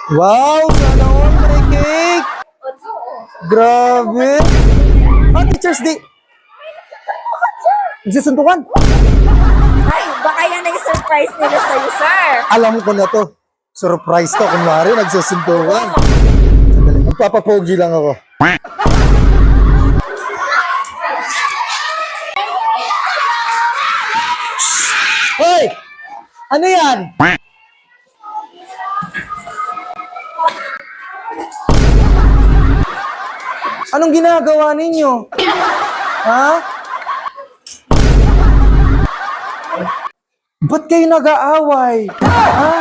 Wow! Sana all may cake! Grabe! Ah, Teacher's Day! Nagsisuntukan! Ay, baka yan ang surprise nila sa'yo, sir. Alam ko na to. Surprise to. Kunwari, nagsisuntukan. Sandali, magpapapogi lang ako. Hoy! Ano yan? Anong ginagawa ninyo? Ha? Ba't kayo nag-aaway? Ha?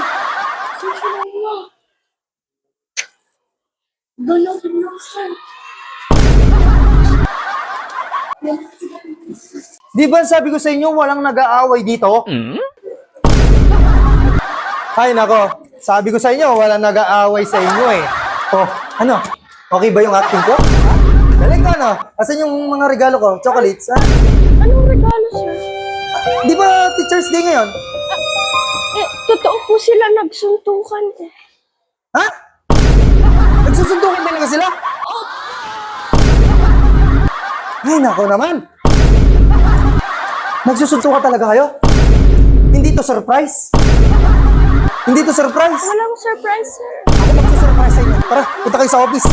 Di ba sabi ko sa inyo walang nag-aaway dito? Ay nako, sabi ko sa inyo walang nag-aaway sa inyo eh. Oh, ano? Okay ba yung acting ko? Galing ko ano? Asan yung mga regalo ko? Chocolates, ha? Anong regalo, sir? Di ba Teacher's Day ngayon? Totoo po sila nagsuntukan eh. Ha? Nagsusuntukin talaga sila? Ay, nako naman. Nagsusuntukan talaga kayo? Hindi to surprise? Hindi to surprise? Walang surprise, sir. Ako magsusurprise sa inyo. Tara, punta kayo sa office.